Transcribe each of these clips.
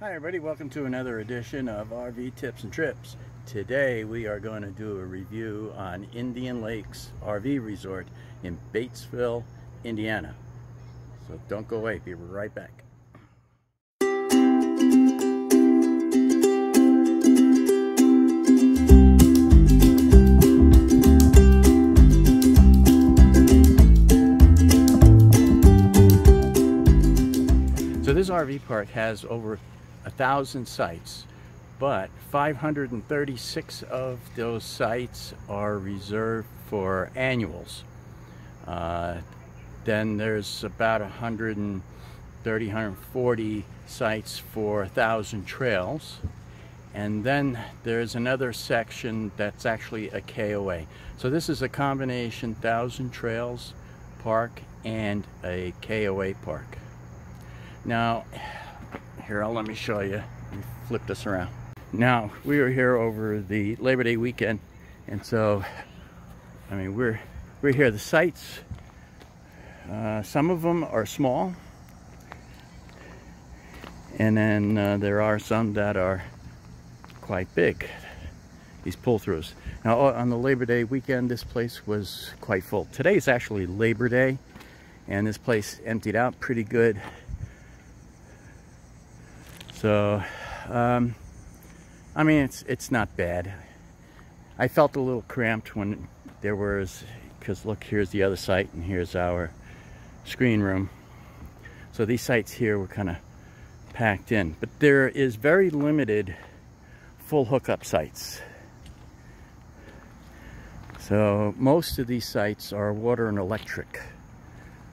Hi everybody, welcome to another edition of RV Tips and Trips. Today we are going to do a review on Indian Lakes RV Resort in Batesville, Indiana. So don't go away, be right back. So this RV park has over 1,000 sites, but 536 of those sites are reserved for annuals. Then there's about 130, 140 sites for 1,000 trails. And then there's another section that's actually a KOA. So this is a combination 1,000 trails park and a KOA park. Now, here, let me show you. Let me flip this around. Now, we were here over the Labor Day weekend, and so, I mean, we're here. The sites, some of them are small, and then there are some that are quite big, these pull-throughs. Now, on the Labor Day weekend, this place was quite full. Today is actually Labor Day, and this place emptied out pretty good. So, I mean, it's not bad. I felt a little cramped when there was, because look, here's the other site and here's our screen room. So these sites here were kind of packed in, but there is very limited full hookup sites. So most of these sites are water and electric.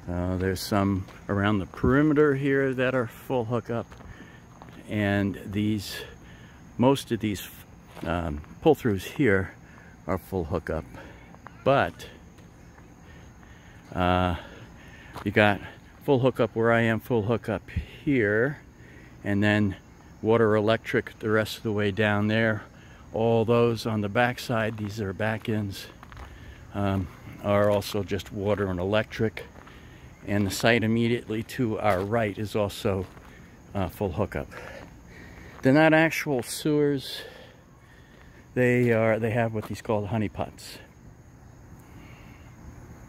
There's some around the perimeter here that are full hookup. And most of these pull-throughs here are full hookup, but you got full hookup where I am, full hookup here, and then water electric the rest of the way down there. All those on the back side, these are back ends, are also just water and electric, and the site immediately to our right is also full hookup. They're not actual sewers. They have what these called honey pots.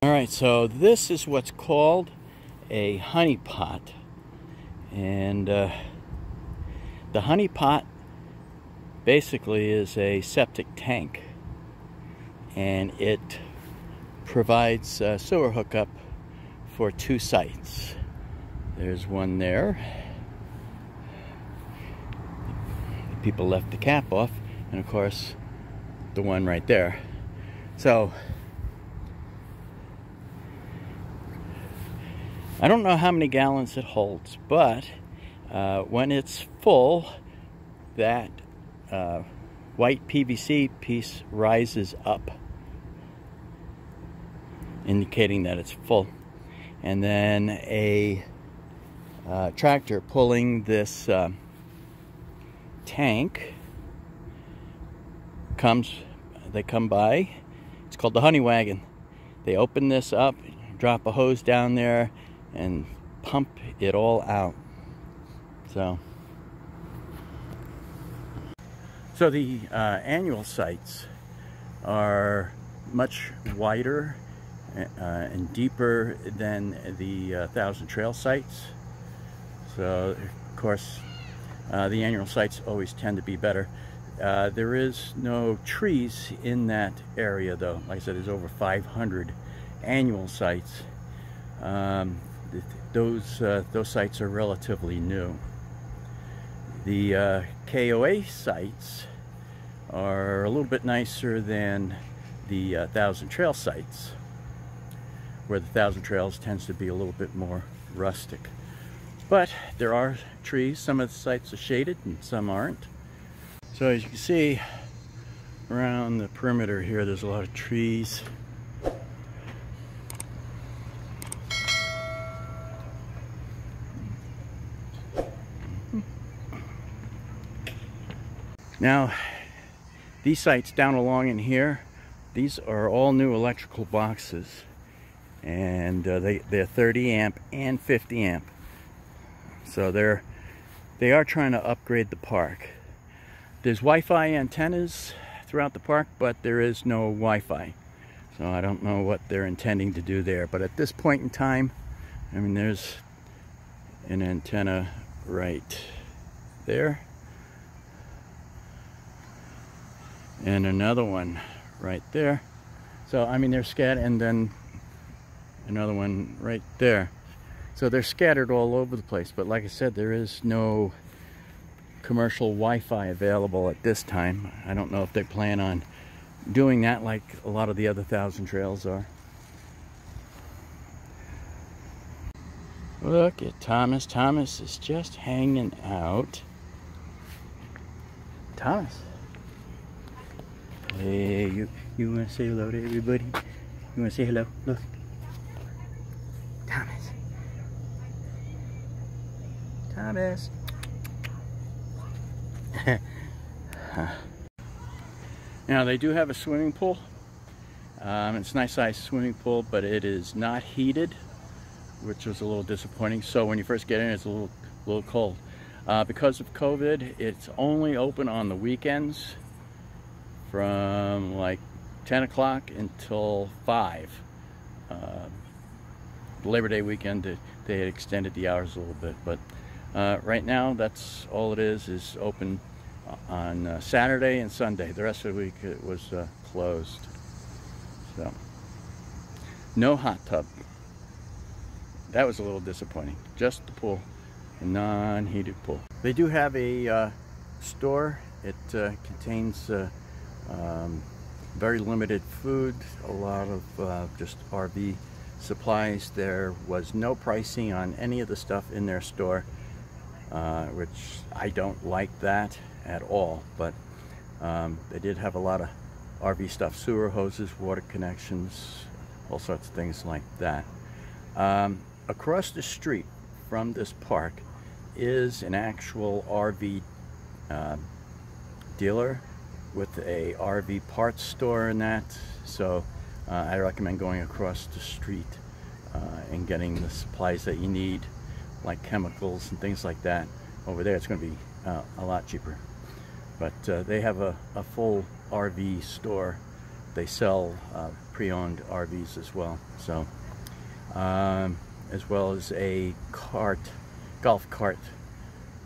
All right, so this is what's called a honey pot, and the honey pot basically is a septic tank, and it provides sewer hookup for 2 sites. There's one there. People left the cap off, and of course the one right there. So I don't know how many gallons it holds, but when it's full, that white PVC piece rises up, indicating that it's full, and then a tractor pulling this tank they come by. It's called the honey wagon. They open this up, drop a hose down there, and pump it all out. So the annual sites are much wider and deeper than the 1,000 trail sites. So of course the annual sites always tend to be better. There is no trees in that area, though. Like I said, there's over 500 annual sites. Those sites are relatively new. The KOA sites are a little bit nicer than the 1,000 trail sites, where the 1,000 trails tends to be a little bit more rustic. But there are trees. Some of the sites are shaded and some aren't. So as you can see around the perimeter here, there's a lot of trees. Now, these sites down along in here, these are all new electrical boxes, and they're 30 amp and 50 amp. So they're they are trying to upgrade the park. There's Wi-Fi antennas throughout the park, but there is no Wi-Fi. So I don't know what they're intending to do there. But at this point in time, I mean, there's an antenna right there. And another one right there. So, I mean, they're scattered, and then another one right there. So they're scattered all over the place. But like I said, there is no commercial Wi-Fi available at this time. I don't know if they plan on doing that like a lot of the other 1,000 trails are. Look at Thomas. Thomas is just hanging out. Thomas. Hey, you want to say hello to everybody? You want to say hello? Look. Thomas. Thomas. Now they do have a swimming pool. It's a nice sized swimming pool, but it is not heated, which was a little disappointing. So when you first get in, it's a little cold. Because of COVID, it's only open on the weekends from like 10 o'clock until 5. Labor Day weekend, they had extended the hours a little bit, but right now that's all it is open on Saturday and Sunday. The rest of the week it was closed. So no hot tub. That was a little disappointing. Just the pool, a non-heated pool. They do have a store. It contains very limited food, a lot of just RV supplies. There was no pricing on any of the stuff in their store, which I don't like that at all, but they did have a lot of RV stuff, sewer hoses, water connections, all sorts of things like that. Across the street from this park is an actual RV dealer with a RV parts store in that, so I recommend going across the street and getting the supplies that you need, like chemicals and things like that. Over there it's going to be a lot cheaper. But they have a full RV store. They sell pre-owned RVs as well. So, as well as a golf cart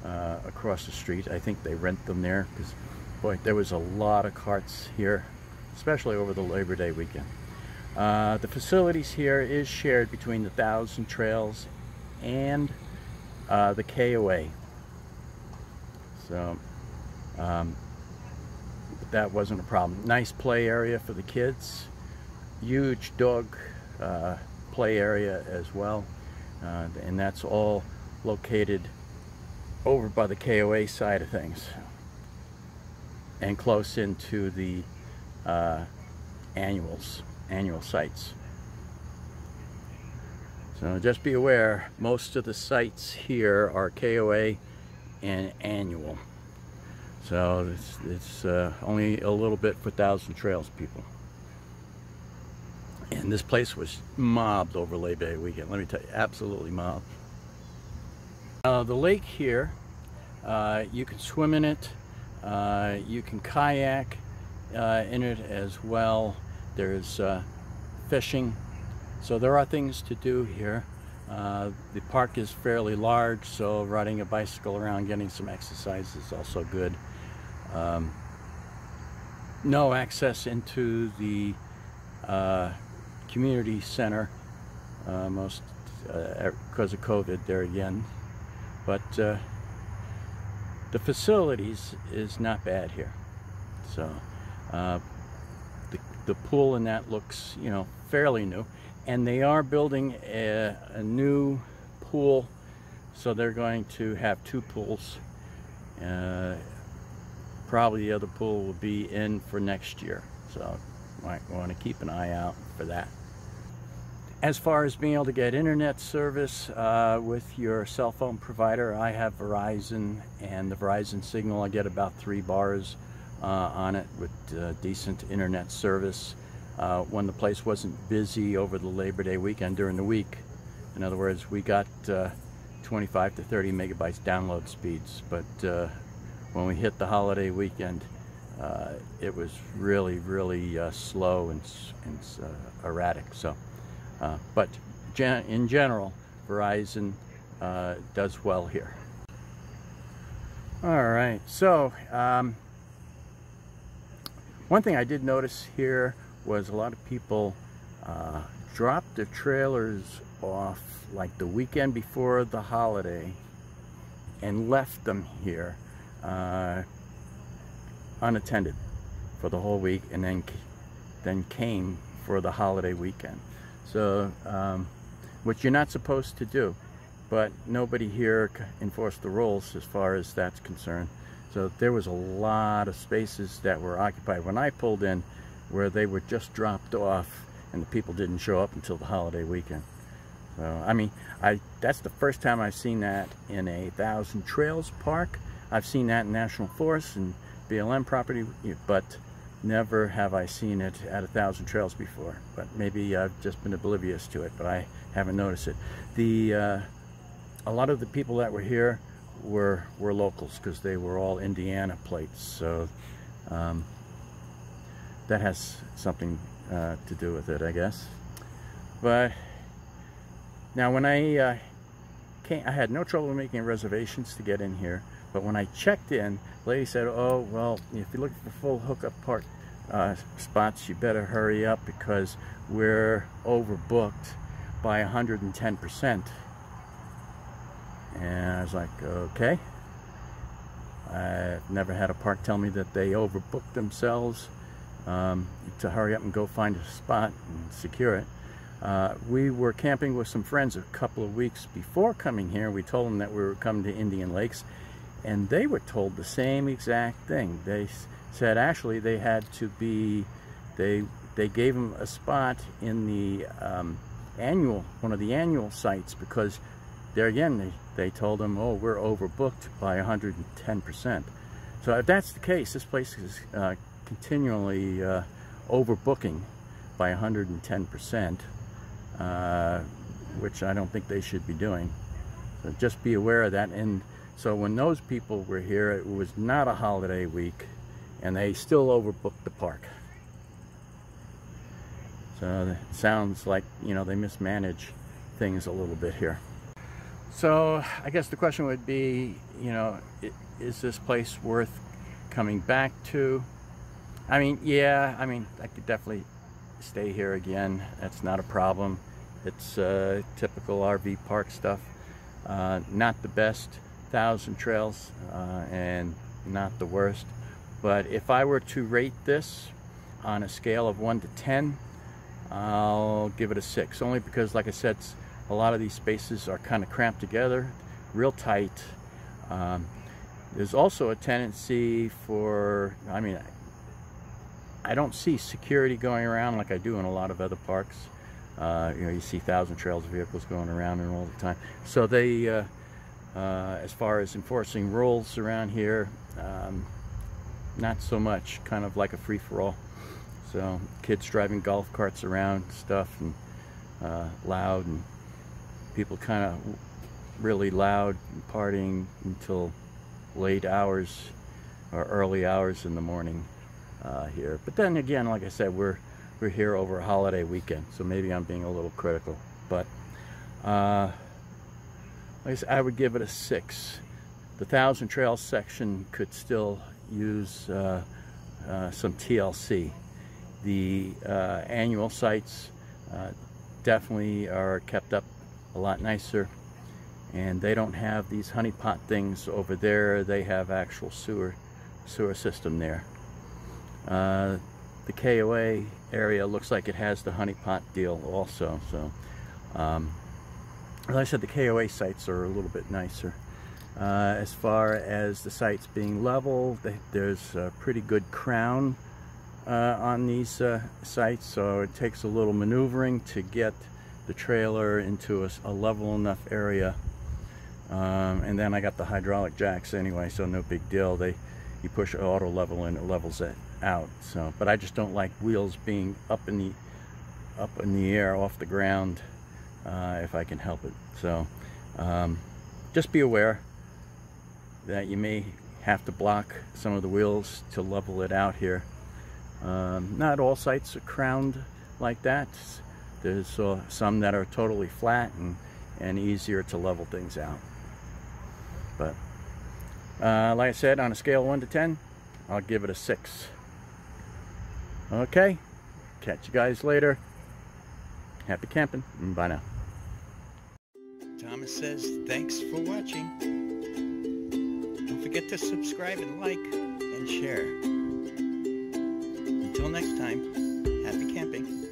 across the street. I think they rent them there, because boy, there was a lot of carts here, especially over the Labor Day weekend. The facilities here is shared between the 1,000 Trails and the KOA. So that wasn't a problem. Nice play area for the kids. Huge dog play area as well. And that's all located over by the KOA side of things and close into the annual sites. So just be aware, most of the sites here are KOA and annual. So it's only a little bit for 1,000 Trails people. And this place was mobbed over Labor Day weekend. Let me tell you, absolutely mobbed. The lake here, you can swim in it. You can kayak in it as well. There's fishing. So there are things to do here. The park is fairly large, so riding a bicycle around, getting some exercise is also good. No access into the community center, most because of COVID there again. But the facilities is not bad here. So the pool in that looks, you know, fairly new. And they are building a new pool, so they're going to have 2 pools. Probably the other pool will be in for next year, so might want to keep an eye out for that. As far as being able to get internet service with your cell phone provider, I have Verizon, and the Verizon signal, I get about 3 bars on it with decent internet service. When the place wasn't busy over the Labor Day weekend during the week. In other words, we got 25 to 30 megabytes download speeds, but when we hit the holiday weekend, it was really slow and erratic. So but in general, Verizon does well here. All right, so one thing I did notice here was a lot of people dropped their trailers off like the weekend before the holiday and left them here unattended for the whole week, and then came for the holiday weekend. So which you're not supposed to do, but nobody here enforced the rules as far as that's concerned. So there was a lot of spaces that were occupied when I pulled in where they were just dropped off and the people didn't show up until the holiday weekend. So I mean, that's the first time I've seen that in a Thousand Trails park. I've seen that in National Forest and BLM property, but never have I seen it at a Thousand Trails before. But maybe I've just been oblivious to it, but I haven't noticed it. A lot of the people that were here were locals, because they were all Indiana plates. So that has something to do with it, I guess. But now when I came, I had no trouble making reservations to get in here. But when I checked in, the lady said, "Oh, well, if you're looking for full hookup park spots, you better hurry up because we're overbooked by 110%. And I was like, okay. I've never had a park tell me that they overbooked themselves to hurry up and go find a spot and secure it. We were camping with some friends a couple of weeks before coming here. We told them that we were coming to Indian Lakes, and they were told the same exact thing. They said actually they had to be, they gave them a spot in the one of the annual sites, because there again they told them, oh, we're overbooked by 110%. So if that's the case, this place is continually overbooking by 110%, which I don't think they should be doing. So just be aware of that. And so when those people were here, it was not a holiday week, and they still overbooked the park. So it sounds like, you know, they mismanage things a little bit here. So I guess the question would be, you know, is this place worth coming back to? I mean, yeah, I mean, I could definitely stay here again. That's not a problem. It's typical RV park stuff. Not the best Thousand Trails and not the worst. But if I were to rate this on a scale of 1 to 10, I'll give it a 6. Only because, like I said, a lot of these spaces are kind of cramped together, real tight. There's also a tendency for, I mean, I don't see security going around like I do in a lot of other parks. You know, you see Thousand Trails vehicles going around and all the time. So they, as far as enforcing rules around here, not so much, kind of like a free-for-all. So kids driving golf carts around stuff, and loud, and people kind of really loud and partying until late hours or early hours in the morning here. But then again, like I said, we're here over a holiday weekend, so maybe I'm being a little critical. But like I said, I would give it a 6. The Thousand Trails section could still use some TLC. The annual sites definitely are kept up a lot nicer, and they don't have these honeypot things over there. They have actual sewer system there. The KOA area looks like it has the honeypot deal also. So like I said, the KOA sites are a little bit nicer. As far as the sites being level, there's a pretty good crown on these sites, so it takes a little maneuvering to get the trailer into a level enough area. And then I got the hydraulic jacks anyway, so no big deal. You push auto level and it levels it out. So, but I just don't like wheels being up in the air off the ground if I can help it. So just be aware that you may have to block some of the wheels to level it out here. Not all sites are crowned like that. There's some that are totally flat and easier to level things out. But like I said, on a scale of 1 to 10, I'll give it a 6. Okay, catch you guys later. Happy camping. Bye now. Thomas says thanks for watching. Don't forget to subscribe and like and share. Until next time, happy camping.